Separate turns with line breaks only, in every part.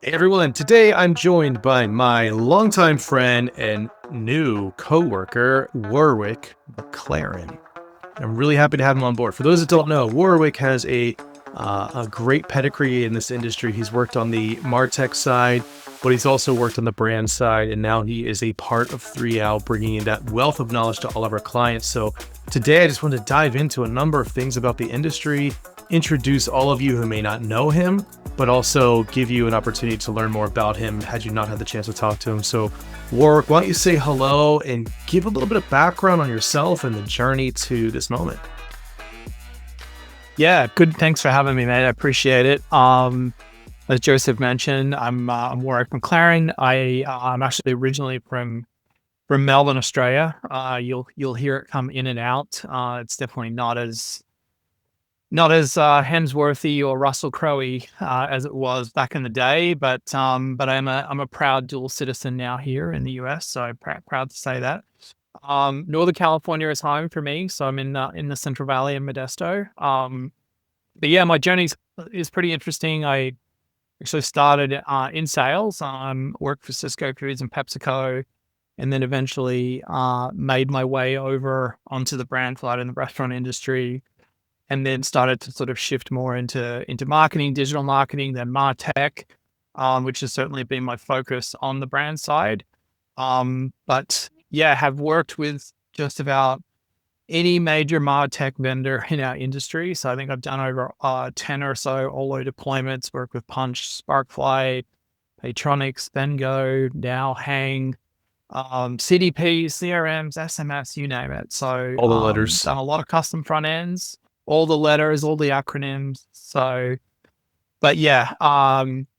Hey everyone, today I'm joined by my longtime friend and new coworker, Warwick McLaren. I'm really happy to have him on board. For those that don't know, Warwick has a great pedigree in this industry. He's worked on the Martech side, but he's also worked on the brand side, and now he is a part of 3L, bringing in that wealth of knowledge to all of our clients. So today I just wanted to dive into a number of things about the industry, introduce all of you who may not know him, but also give you an opportunity to learn more about him had you not had the chance to talk to him. So Warwick, why don't you say hello and give a little bit of background on yourself and the journey to this moment?
Yeah, good. Thanks for having me, mate. I appreciate it. As Joseph mentioned, I'm Warwick McLaren. I'm actually originally from Melbourne, Australia. You'll hear it come in and out. It's definitely not as Hemsworthy or Russell Crowe as it was back in the day. But I'm a proud dual citizen now here in the US. So I'm proud to say that. Northern California is home for me, so I'm in the Central Valley in Modesto. But yeah, my journey is pretty interesting. I actually started in sales. Worked for Cisco Foods and PepsiCo, and then eventually made my way over onto the brand side in the restaurant industry, and then started to sort of shift more into marketing, digital marketing, then MarTech, which has certainly been my focus on the brand side. But yeah, have worked with just about any major MarTech vendor in our industry. So I think I've done over 10 or so Olo deployments, worked with Punch, Sparkfly, Paytronics, Vengo, now Hang, CDPs, CRMs, SMS, you name it. So
All the letters.
done a lot of custom front ends, all the letters, all the acronyms. So, but yeah,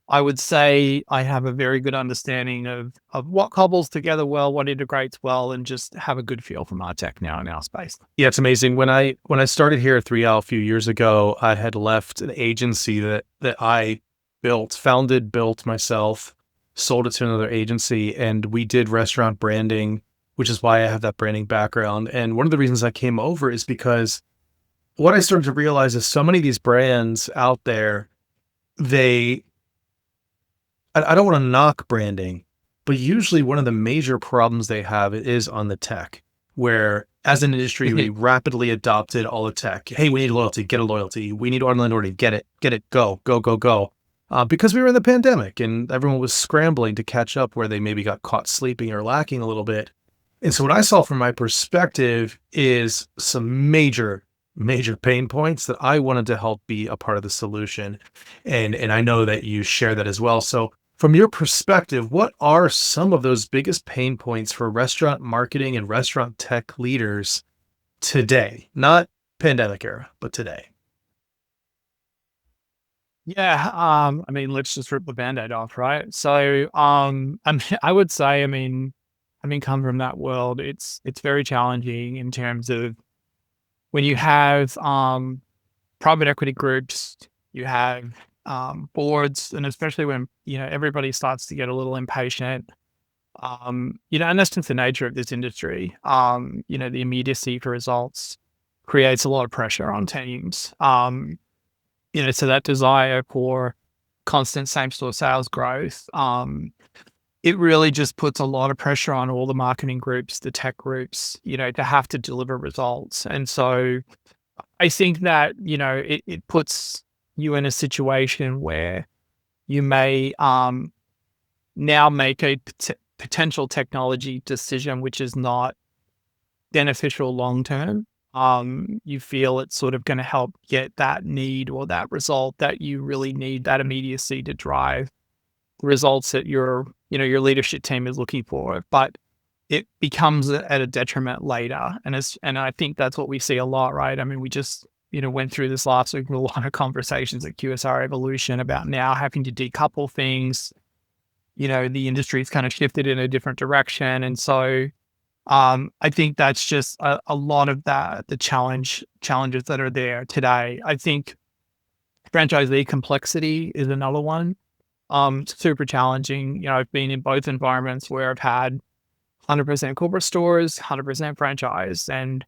I would say I have a very good understanding of what cobbles together well, what integrates well, and just have a good feel for MarTech now in our space.
Yeah, it's amazing. When I started here at 3L a few years ago, I had left an agency that I built myself, sold it to another agency, and we did restaurant branding, which is why I have that branding background. And one of the reasons I came over is because what I started to realize is so many of these brands out there, I don't want to knock branding, but usually one of the major problems they have is on the tech, where as an industry, we rapidly adopted all the tech. Hey, we need loyalty, get a loyalty. We need online ordering, get it, go, go, go, go. Because we were in the pandemic and everyone was scrambling to catch up where they maybe got caught sleeping or lacking a little bit. And so what I saw from my perspective is some major pain points that I wanted to help be a part of the solution. And I know that you share that as well. So from your perspective, what are some of those biggest pain points for restaurant marketing and restaurant tech leaders today? Not pandemic era, but today.
Yeah, I mean, let's just rip the Band-Aid off, right? So, I would say, having come from that world, it's very challenging in terms of when you have private equity groups, you have boards, and especially when everybody starts to get a little impatient. And that's just the nature of this industry. The immediacy for results creates a lot of pressure on teams. So that desire for constant same-store sales growth, it really just puts a lot of pressure on all the marketing groups, the tech groups, to have to deliver results. And so I think that, it puts you in a situation where you may now make a potential technology decision which is not beneficial long-term. You feel it's sort of going to help get that need or that result that you really need, that immediacy to drive results that your leadership team is looking for, but it becomes at a detriment later. And I think that's what we see a lot, right? I mean, we just, went through this last week with a lot of conversations at QSR Evolution about now having to decouple things. The industry's kind of shifted in a different direction. And so I think that's just a lot of the challenges that are there today. I think franchisee complexity is another one. Super challenging. I've been in both environments where I've had 100% corporate stores, 100% franchise, and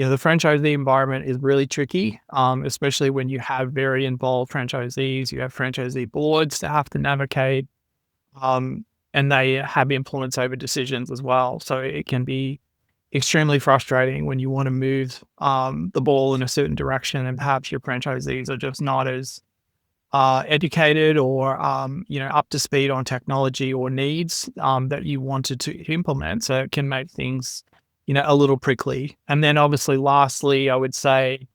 the franchisee environment is really tricky, especially when you have very involved franchisees. You have franchisee boards to have to navigate. and they have influence over decisions as well. So it can be extremely frustrating when you want to move the ball in a certain direction, and perhaps your franchisees are just not as educated or up to speed on technology or needs that you wanted to implement. So it can make things a little prickly. And then obviously, lastly, I would say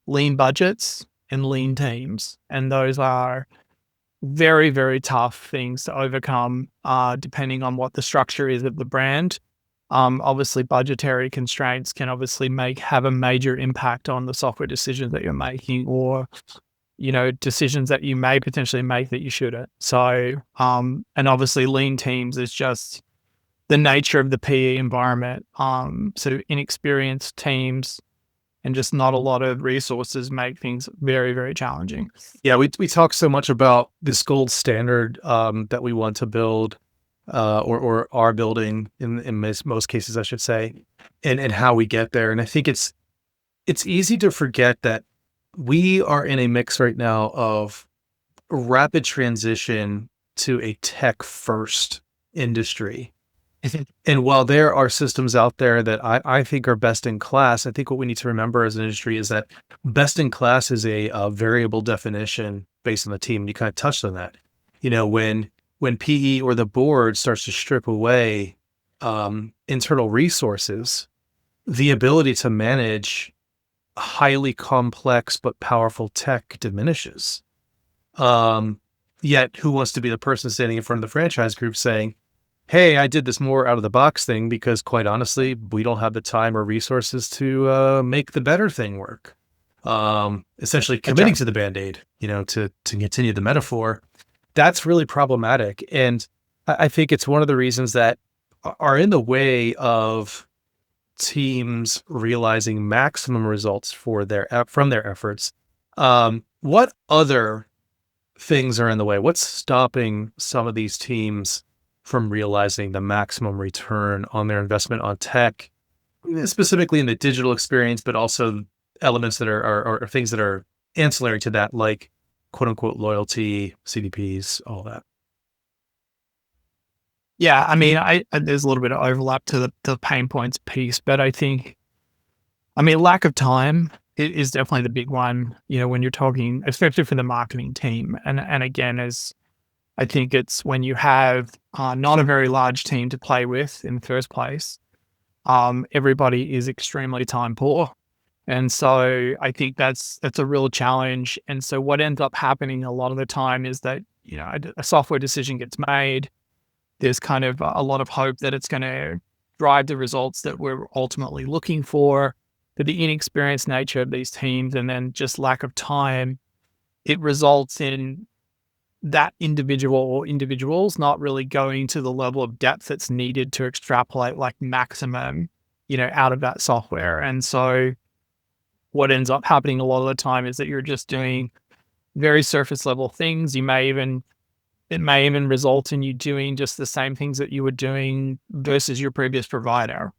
lean budgets and lean teams, and those are very, very tough things to overcome, depending on what the structure is of the brand. Obviously, budgetary constraints can obviously have a major impact on the software decisions that you're making, or decisions that you may potentially make that you shouldn't. So, and obviously, lean teams is just the nature of the PE environment. Sort of inexperienced teams and just not a lot of resources make things very, very challenging.
Yeah, we talk so much about this gold standard that we want to build, or are building in most cases, I should say, and how we get there. And I think it's easy to forget that we are in a mix right now of rapid transition to a tech first industry. And while there are systems out there that I think are best in class, I think what we need to remember as an industry is that best in class is a variable definition based on the team. And you kind of touched on that. When PE or the board starts to strip away internal resources, the ability to manage highly complex but powerful tech diminishes. Yet who wants to be the person standing in front of the franchise group saying, hey, I did this more out of the box thing because quite honestly, we don't have the time or resources to make the better thing work. Essentially committing to the Band-Aid, to continue the metaphor. That's really problematic. And I think it's one of the reasons that are in the way of teams realizing maximum results from their efforts. What other things are in the way? What's stopping some of these teams from realizing the maximum return on their investment on tech, specifically in the digital experience, but also elements that are things that are ancillary to that, like quote unquote loyalty, CDPs, all that?
Yeah, I mean, there's a little bit of overlap to the pain points piece, but I think, lack of time is definitely the big one. When you're talking, especially for the marketing team, and again, I think it's when you have not a very large team to play with in the first place. Everybody is extremely time poor, and so I think that's a real challenge. And so what ends up happening a lot of the time is that a software decision gets made. There's kind of a lot of hope that it's going to drive the results that we're ultimately looking for. But the inexperienced nature of these teams, and then just lack of time, it results in that individual or individuals not really going to the level of depth that's needed to extrapolate like maximum, out of that software. And so what ends up happening a lot of the time is that you're just doing very surface level things. It may even result in you doing just the same things that you were doing versus your previous provider.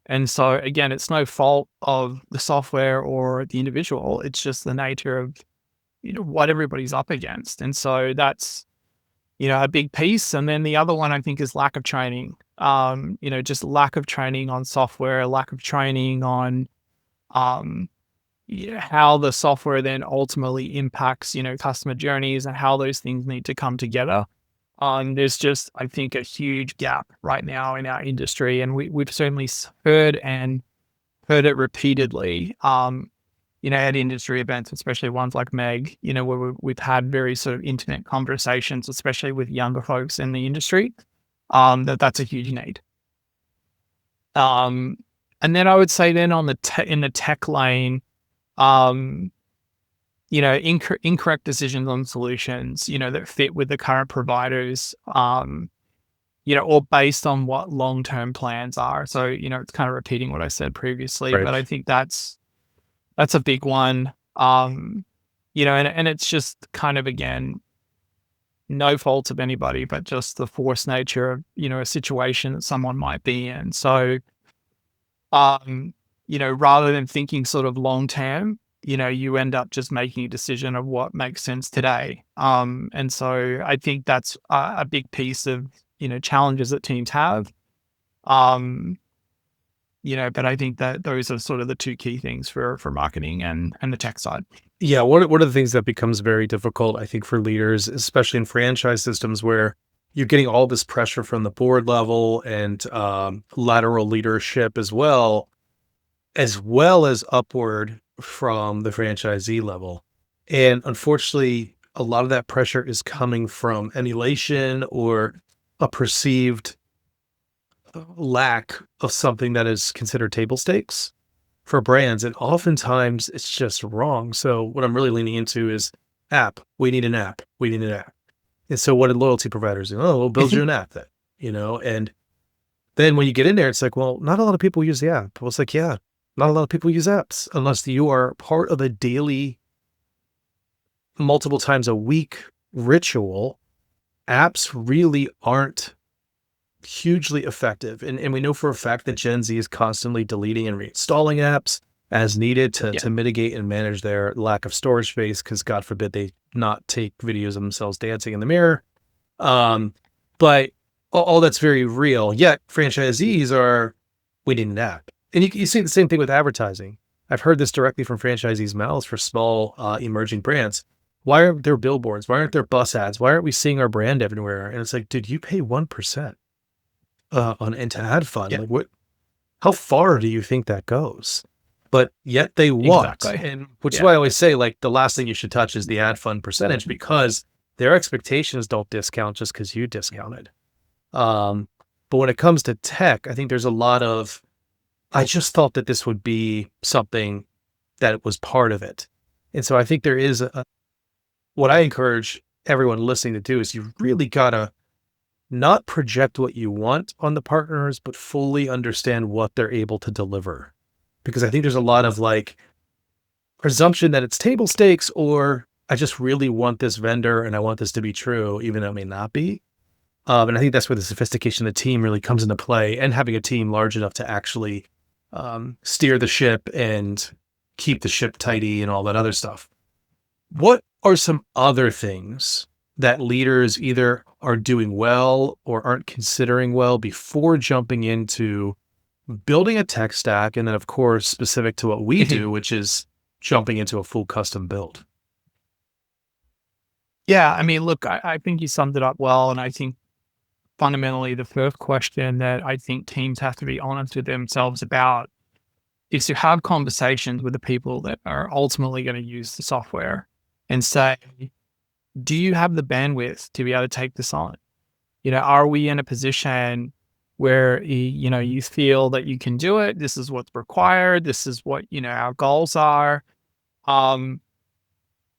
And so again, it's no fault of the software or the individual. It's just the nature of what everybody's up against. And so that's, a big piece. And then the other one I think is lack of training. Just lack of training on software, lack of training on how the software then ultimately impacts, customer journeys and how those things need to come together. There's just, I think, a huge gap right now in our industry. And we've certainly heard it repeatedly, at industry events, especially ones like Meg, where we've had very sort of intimate conversations, especially with younger folks in the industry, that's a huge need. And then I would say then in the tech lane, incorrect decisions on solutions, that fit with the current providers, or based on what long-term plans are. So, it's kind of repeating what I said previously,
Right.
but I think that's a big one. And it's just kind of, again, no fault of anybody, but just the forced nature of, a situation that someone might be in. So, rather than thinking sort of long term, you end up just making a decision of what makes sense today. And so I think that's a big piece of, challenges that teams have. Um, but I think that those are sort of the two key things for marketing and the tech side.
Yeah, one of the things that becomes very difficult, I think, for leaders, especially in franchise systems where you're getting all this pressure from the board level and lateral leadership as well as upward from the franchisee level. And unfortunately, a lot of that pressure is coming from emulation or a perceived lack of something that is considered table stakes for brands. And oftentimes it's just wrong. So what I'm really leaning into is app. We need an app. We need an app. And so what did loyalty providers do? Oh, we'll build you an app then, and then when you get in there, it's like, well, not a lot of people use the app. Well, it's like, yeah, not a lot of people use apps unless you are part of a daily, multiple times a week ritual. Apps really aren't hugely effective. And we know for a fact that Gen Z is constantly deleting and reinstalling apps as needed to mitigate and manage their lack of storage space, because God forbid they not take videos of themselves dancing in the mirror. But all that's very real. Yet franchisees we need an app. And you see the same thing with advertising. I've heard this directly from franchisees' mouths for small emerging brands. Why aren't there billboards? Why aren't there bus ads? Why aren't we seeing our brand everywhere? And it's like, dude, you pay 1% into ad fund.
Yeah.
Like, how far do you think that goes? But yet they want,
Exactly.
and which is why I always say, like, the last thing you should touch is the ad fund percentage, because their expectations don't discount just because you discounted. But when it comes to tech, I think there's a lot of, I just thought that this would be something that was part of it. And so I think there is what I encourage everyone listening to do is you really gotta not project what you want on the partners, but fully understand what they're able to deliver. Because I think there's a lot of like presumption that it's table stakes, or I just really want this vendor and I want this to be true, even though it may not be. And I think that's where the sophistication of the team really comes into play, and having a team large enough to actually steer the ship and keep the ship tidy and all that other stuff. What are some other things that leaders either are doing well or aren't considering well before jumping into building a tech stack? And then, of course, specific to what we do, which is jumping into a full custom build.
Yeah, I mean, look, I think you summed it up well. And I think fundamentally the first question that I think teams have to be honest with themselves about is to have conversations with the people that are ultimately going to use the software and say, do you have the bandwidth to be able to take this on? Are we in a position where, you feel that you can do it? This is what's required. This is what, our goals are. And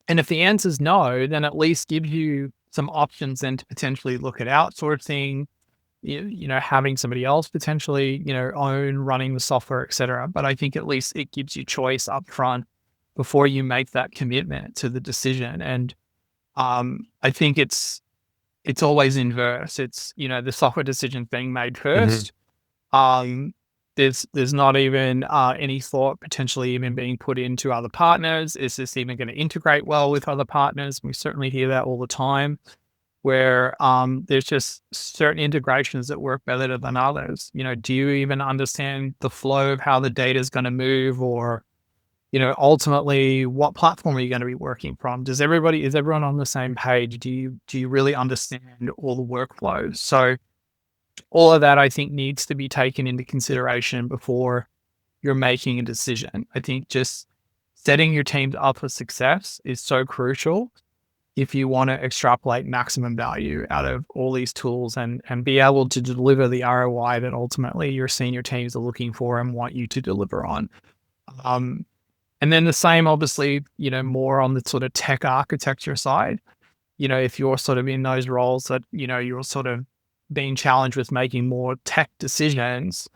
if the answer is no, then at least give you some options then to potentially look at outsourcing, having somebody else potentially, own running the software, et cetera. But I think at least it gives you choice up front before you make that commitment to the decision. And I think it's always inverse. It's, the software decision being made first. There's not even any thought potentially even being put into other partners. Is this even going to integrate well with other partners? We certainly hear that all the time, where there's just certain integrations that work better than others. Do you even understand the flow of how the data is going to move, or ultimately what platform are you going to be working from? Is everyone on the same page? Do you really understand all the workflows? So all of that, I think, needs to be taken into consideration before you're making a decision. I think just setting your teams up for success is so crucial if you want to extrapolate maximum value out of all these tools and be able to deliver the ROI that ultimately your senior teams are looking for and want you to deliver on. And then the same, obviously, more on the sort of tech architecture side, if you're sort of in those roles that, you're sort of being challenged with making more tech decisions,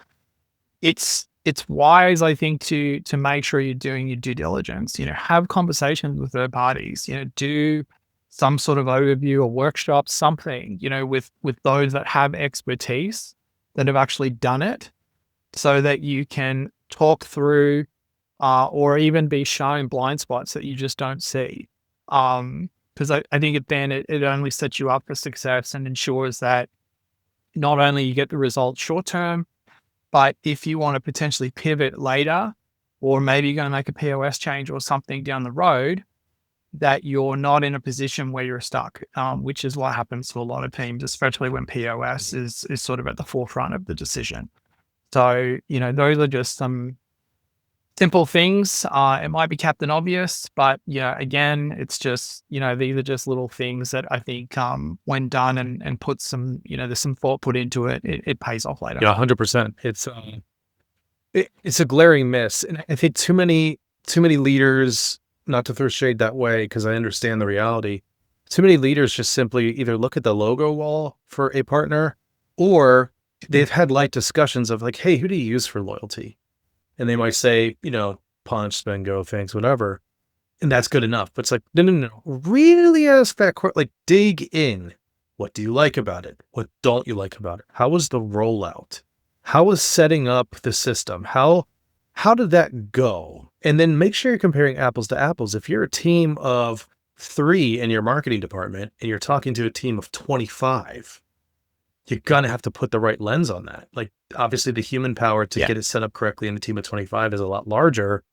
it's wise, I think, to make sure you're doing your due diligence, have conversations with third parties, do some sort of overview or workshop, something, with those that have expertise that have actually done it, so that you can talk through or even be shown blind spots that you just don't see. Because I think it only sets you up for success and ensures that not only you get the results short term, but if you want to potentially pivot later, or maybe you're going to make a POS change or something down the road, that you're not in a position where you're stuck, which is what happens to a lot of teams, especially when POS is sort of at the forefront of the decision. So, those are just some simple things. It might be Captain Obvious, but yeah, again, it's just, these are just little things that I think when done and put some, there's some thought put into it, it pays off later.
Yeah, 100%. It's a glaring miss. And I think too many leaders, not to throw shade that way, because I understand the reality, too many leaders just simply either look at the logo wall for a partner, or they've had light discussions of like, hey, who do you use for loyalty? And they might say, Punch, Spend, Go, thanks, whatever. And that's good enough. But it's like, no. Really ask that question, like dig in. What do you like about it? What don't you like about it? How was the rollout? How was setting up the system? How did that go? And then make sure you're comparing apples to apples. If you're a team of 3 in your marketing department and you're talking to a team of 25, you're going to have to put the right lens on that. Like, obviously the human power to get it set up correctly in a team of 25 is a lot larger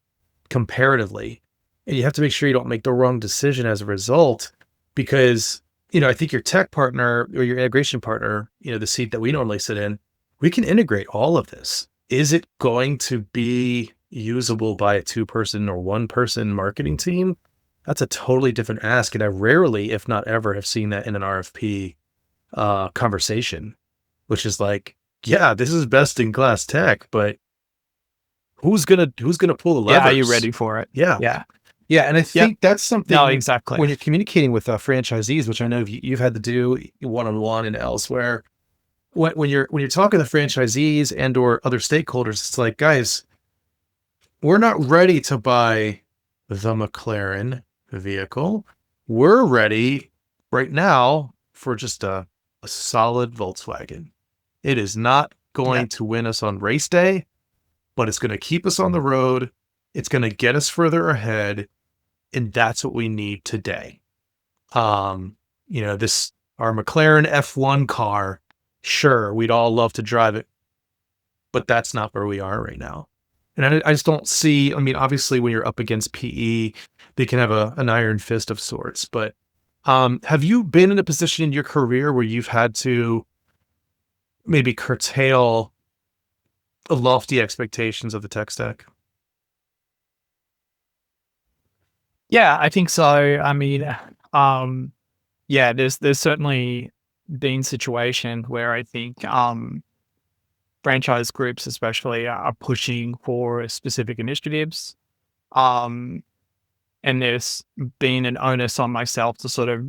comparatively. And you have to make sure you don't make the wrong decision as a result, because, I think your tech partner or your integration partner, the seat that we normally sit in, we can integrate all of this. Is it going to be usable by a 2-person or 1-person marketing team? That's a totally different ask. And I rarely, if not ever, have seen that in an RFP conversation, which is like, yeah, this is best in class tech, but who's gonna pull the levers?
Yeah, are you ready for it?
Yeah. And I think that's something.
No, exactly.
When you're communicating with franchisees, which I know you've had to do one-on-one and elsewhere, when you're talking to franchisees and or other stakeholders, it's like, guys, we're not ready to buy the McLaren vehicle. We're ready right now for just a solid Volkswagen. It is not going to win us on race day, but it's going to keep us on the road. It's going to get us further ahead. And that's what we need today. Our McLaren F1 car, sure, we'd all love to drive it, but that's not where we are right now. And I just don't see, obviously when you're up against PE, they can have an iron fist of sorts, but have you been in a position in your career where you've had to maybe curtail lofty expectations of the tech stack?
Yeah, I think so. There's certainly been situations where I think franchise groups especially are pushing for specific initiatives. And there's been an onus on myself to sort of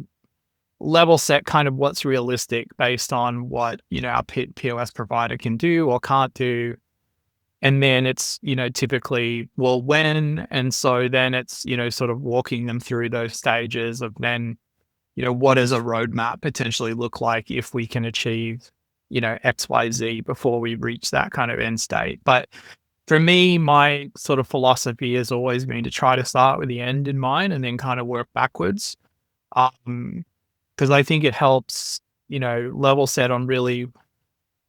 level set kind of what's realistic based on what, our POS provider can do or can't do. And then it's, typically, well, when, and so then it's, sort of walking them through those stages of then, what does a roadmap potentially look like if we can achieve, X, Y, Z before we reach that kind of end state. But for me, my sort of philosophy has always been to try to start with the end in mind and then kind of work backwards. Because I think it helps, level set on really,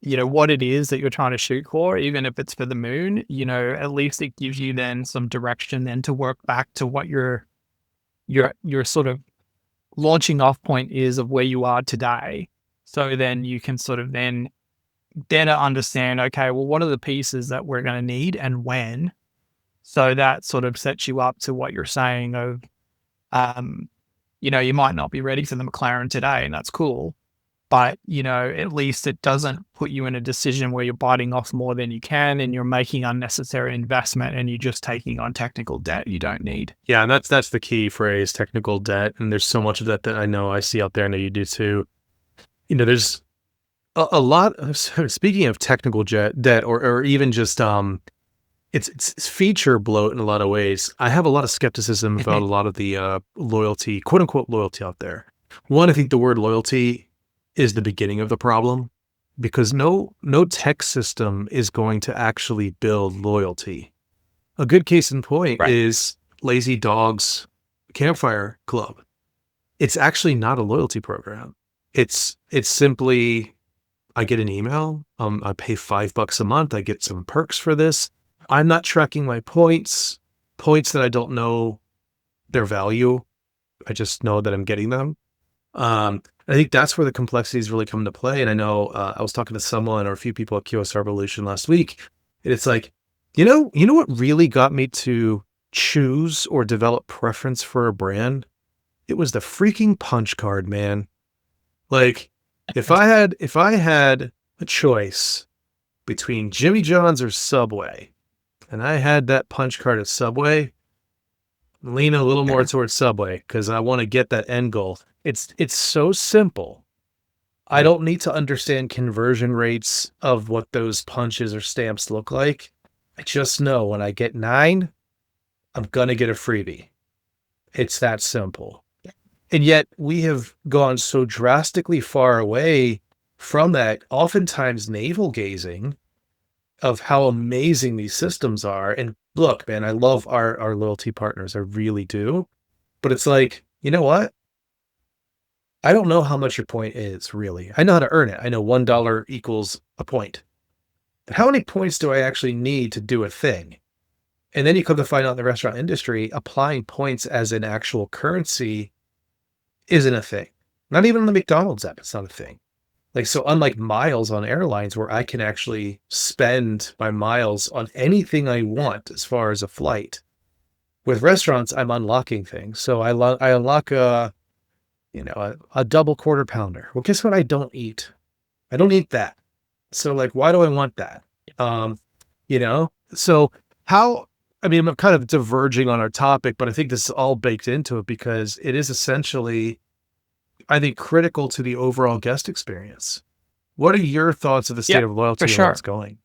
what it is that you're trying to shoot for, even if it's for the moon, at least it gives you then some direction then to work back to what your sort of launching off point is of where you are today. So then you can sort of then better understand, okay, well, what are the pieces that we're going to need and when? So that sort of sets you up to what you're saying of, you might not be ready for the McLaren today, and that's cool. But, at least it doesn't put you in a decision where you're biting off more than you can and you're making unnecessary investment and you're just taking on technical debt you don't need.
Yeah, and that's the key phrase, technical debt. And there's so much of that I know I see out there. I know you do too. There's a lot of, speaking of technical debt or even just, it's feature bloat in a lot of ways. I have a lot of skepticism about a lot of the loyalty, quote unquote loyalty out there. One, I think the word loyalty is the beginning of the problem, because no tech system is going to actually build loyalty. A good case in point
Right.
is Lazy Dog's Campfire Club. It's actually not a loyalty program. It's simply I get an email. I pay $5 a month. I get some perks for this. I'm not tracking my points that I don't know their value. I just know that I'm getting them. I think that's where the complexities really come into play. And I know I was talking to someone or a few people at QS Revolution last week, and it's like, you know what really got me to choose or develop preference for a brand? It was the freaking punch card, man. Like, if I had a choice between Jimmy John's or Subway, and I had that punch card at Subway, lean a little more towards Subway because I want to get that end goal. It's so simple. I don't need to understand conversion rates of what those punches or stamps look like. I just know when I get 9, I'm gonna get a freebie. It's that simple. And yet we have gone so drastically far away from that, oftentimes navel gazing of how amazing these systems are. And look, man, I love our loyalty partners. I really do. But it's like, you know what? I don't know how much your point is really. I know how to earn it. I know $1 equals a point. But how many points do I actually need to do a thing? And then you come to find out in the restaurant industry, applying points as an actual currency isn't a thing. Not even on the McDonald's app, it's not a thing. Like, so unlike miles on airlines where I can actually spend my miles on anything I want as far as a flight, with restaurants, I'm unlocking things. So I unlock a double quarter pounder. Well, guess what? I don't eat. I don't eat that. So like, why do I want that? Um, so how, I mean, I'm kind of diverging on our topic, but I think this is all baked into it because it is essentially, I think, critical to the overall guest experience. What are your thoughts of the state
Yep,
of
for
loyalty and where
sure.
it's going?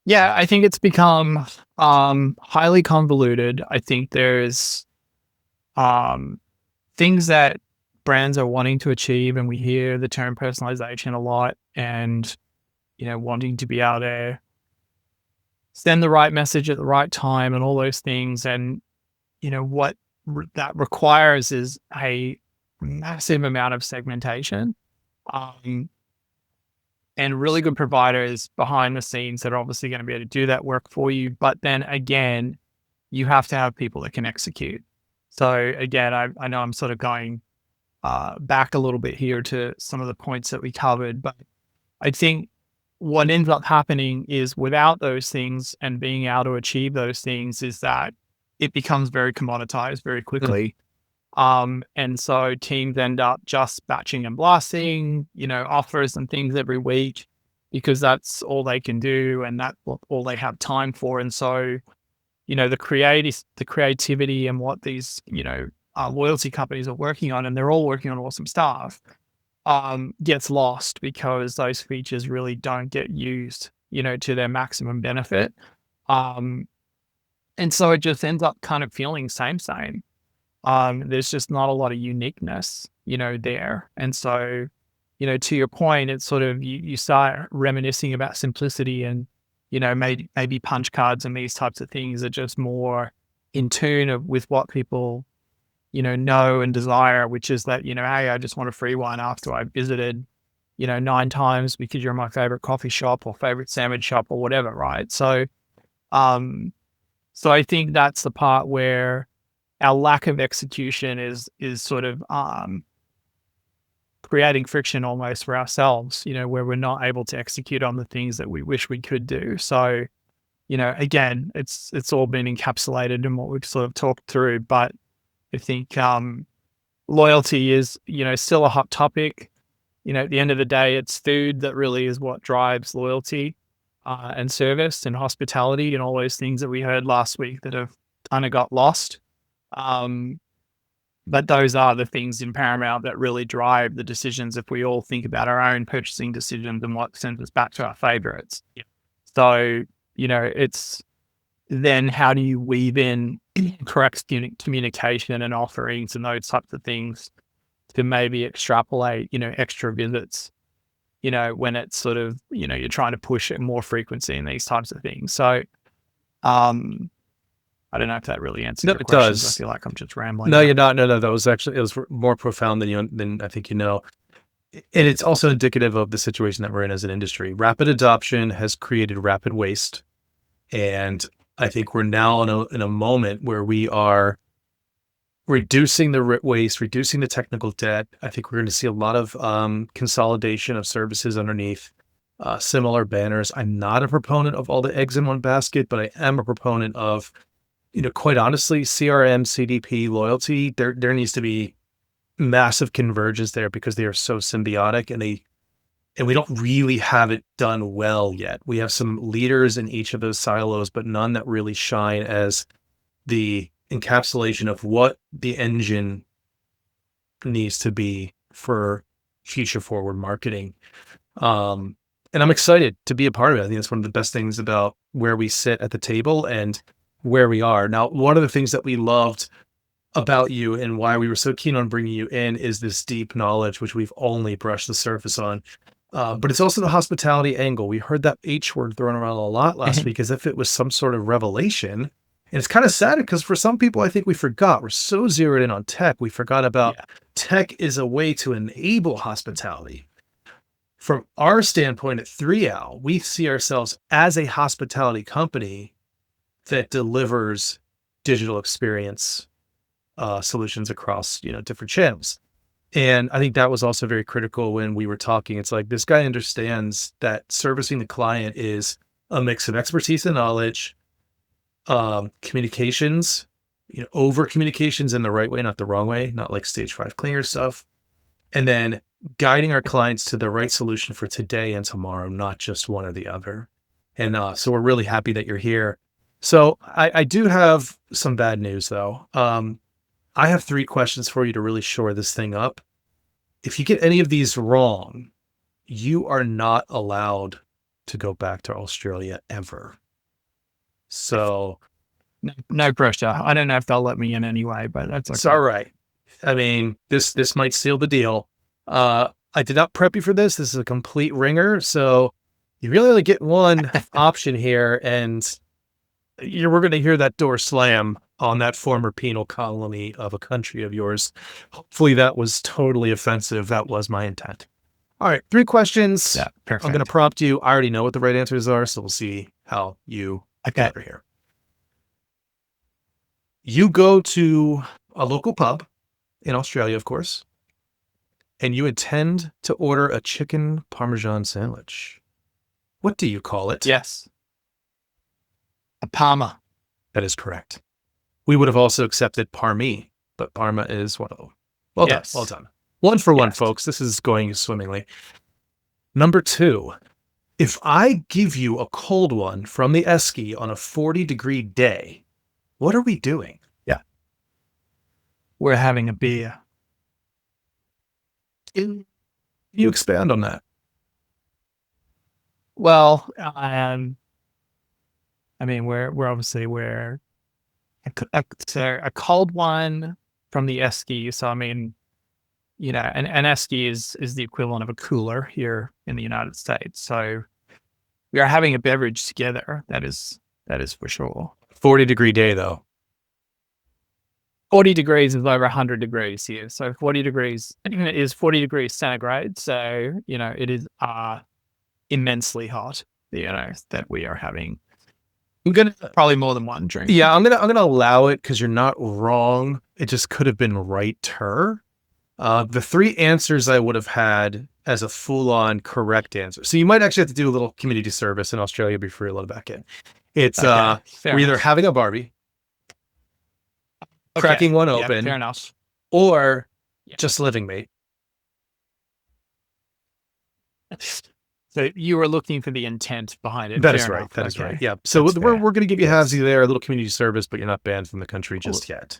Yeah, I think it's become highly convoluted. I think there's um things that brands are wanting to achieve, and we hear the term personalization a lot, and wanting to be able to send the right message at the right time and all those things. And what that requires is a massive amount of segmentation, um, and really good providers behind the scenes that are obviously going to be able to do that work for you. But then again, you have to have people that can execute. So again, I know I'm sort of going back a little bit here to some of the points that we covered, but I think what ends up happening is without those things and being able to achieve those things is that it becomes very commoditized very
Mm.
quickly. And so teams end up just batching and blasting, offers and things every week because that's all they can do and that's all they have time for. And so, the creativity and what these, loyalty companies are working on, and they're all working on awesome stuff, gets lost because those features really don't get used, to their maximum benefit. Um, and so it just ends up kind of feeling same. There's just not a lot of uniqueness, there. And so, to your point, it's sort of you start reminiscing about simplicity and, maybe punch cards and these types of things are just more in tune with what people, know and desire, which is that, hey, I just want a free one after I visited, 9 times because you're my favorite coffee shop or favorite sandwich shop or whatever, right? Um, so I think that's the part where our lack of execution is sort of creating friction almost for ourselves, where we're not able to execute on the things that we wish we could do. So, again, it's all been encapsulated in what we've sort of talked through, but I think loyalty is, still a hot topic. At the end of the day, it's food that really is what drives loyalty and service and hospitality and all those things that we heard last week that have kind of got lost. Um, but those are the things in paramount that really drive the decisions if we all think about our own purchasing decisions and what sends us back to our favorites. Yeah. So, it's then how do you weave in correct communication and offerings and those types of things to maybe extrapolate, extra visits, when it's sort of, you're trying to push it more frequency and these types of things. So I don't know if that really answers
No,
your
it
questions.
does.
I feel like I'm just rambling.
No,
now.
you're not. No, that was actually, it was more profound than I think you know. And it's also indicative of the situation that we're in as an industry. Rapid adoption has created rapid waste. And I think we're now in a moment where we are reducing the waste, reducing the technical debt. I think we're going to see a lot of consolidation of services underneath similar banners. I'm not a proponent of all the eggs in one basket, but I am a proponent of, quite honestly, CRM, CDP, loyalty. There needs to be massive convergence there because they are so symbiotic, and we don't really have it done well yet. We have some leaders in each of those silos, but none that really shine as the encapsulation of what the engine needs to be for future forward marketing. And I'm excited to be a part of it. I think it's one of the best things about where we sit at the table and where we are. Now, one of the things that we loved about you and why we were so keen on bringing you in is this deep knowledge, which we've only brushed the surface on. But it's also the hospitality angle. We heard that H word thrown around a lot last week as if it was some sort of revelation. And it's kind of sad because for some people, I think we forgot. We're so zeroed in on tech. We forgot about tech is a way to enable hospitality. From our standpoint at 3L, we see ourselves as a hospitality company that delivers digital experience solutions across, different channels. And I think that was also very critical when we were talking. It's like, this guy understands that servicing the client is a mix of expertise and knowledge, communications, over communications in the right way, not the wrong way, not like stage 5 clinger stuff. And then guiding our clients to the right solution for today and tomorrow, not just one or the other. And so we're really happy that you're here. So I do have some bad news though. I have 3 questions for you to really shore this thing up. If you get any of these wrong, you are not allowed to go back to Australia ever. So
No pressure. I don't know if they'll let me in anyway, but that's okay.
It's all right. I mean, this might seal the deal. I did not prep you for this. This is a complete ringer. So you really only get one option here, and we're going to hear that door slam on that former penal colony of a country of yours. Hopefully that was totally offensive. That was my intent. All right, 3 questions.
Yeah, perfect.
I'm going to prompt you. I already know what the right answers are, so we'll see how you get over here. You go to a local pub in Australia, of course, and you intend to order a chicken Parmesan sandwich. What do you call it?
Yes. A Parma.
That is correct. We would have also accepted Parmi, but Parma is one of them. Well done. Well done. 1 for 1, folks. This is going swimmingly. Number 2, if I give you a cold one from the esky on a 40-degree day, what are we doing?
Yeah. We're having a beer.
Can you expand on that?
Well, I mean, we're obviously a cold one from the esky. So I mean, an esky is the equivalent of a cooler here in the United States. So we are having a beverage together. That is for sure.
40-degree day though.
40 degrees is over 100 degrees here. So 40 degrees is 40 degrees centigrade. So, it is immensely hot, that we are having. I'm going to probably more than one drink.
Yeah, I'm going to allow it because you're not wrong. It just could have been righter. The 3 answers I would have had as a full-on correct answer. So you might actually have to do a little community service in Australia before you let it back in. It's we're either having a Barbie, cracking one open,
fair enough,
or just living me.
So you were looking for the intent behind it.
That is right. That is right. Yeah. So we're going to give you halvesy there, a little community service, but you're not banned from the country just yet.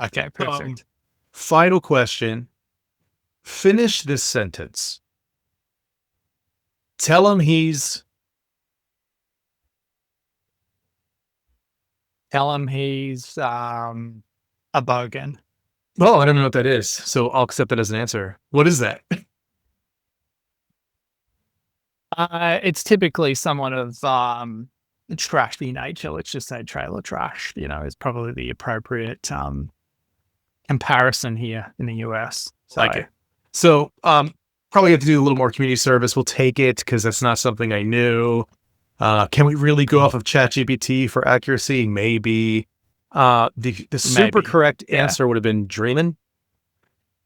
Okay, perfect.
Final question. Finish this sentence. Tell him he's
a bogan.
Well, I don't know what that is, so I'll accept that as an answer. What is that?
It's typically someone of trashy nature, let's just say trailer trash, is probably the appropriate comparison here in the US. So,
Like it. So probably have to do a little more community service. We'll take it because that's not something I knew. Can we really go off of ChatGPT for accuracy? Maybe. The super correct answer would have been dreaming.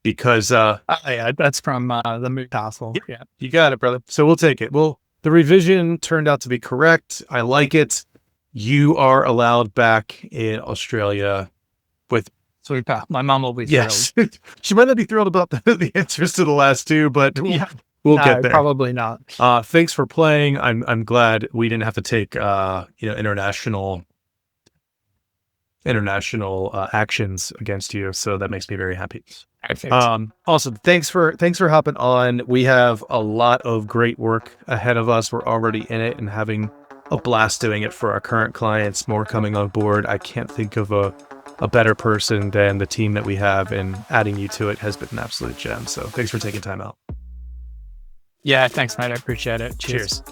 Because
yeah, that's from the Moot Castle. Yeah,
you got it, brother. So we'll take it. Well, the revision turned out to be correct. I like it. You are allowed back in Australia with.
Super. My mom will be thrilled.
Yes. She might not be thrilled about the answers to the last two, but we'll get there.
Probably not.
Thanks for playing. I'm glad we didn't have to take international actions against you. So that makes me very happy. Awesome. Thanks for hopping on. We have a lot of great work ahead of us. We're already in it and having a blast doing it for our current clients, more coming on board. I can't think of a better person than the team that we have, and adding you to it has been an absolute gem. So thanks for taking time out.
Yeah, thanks, mate. I appreciate it. Cheers.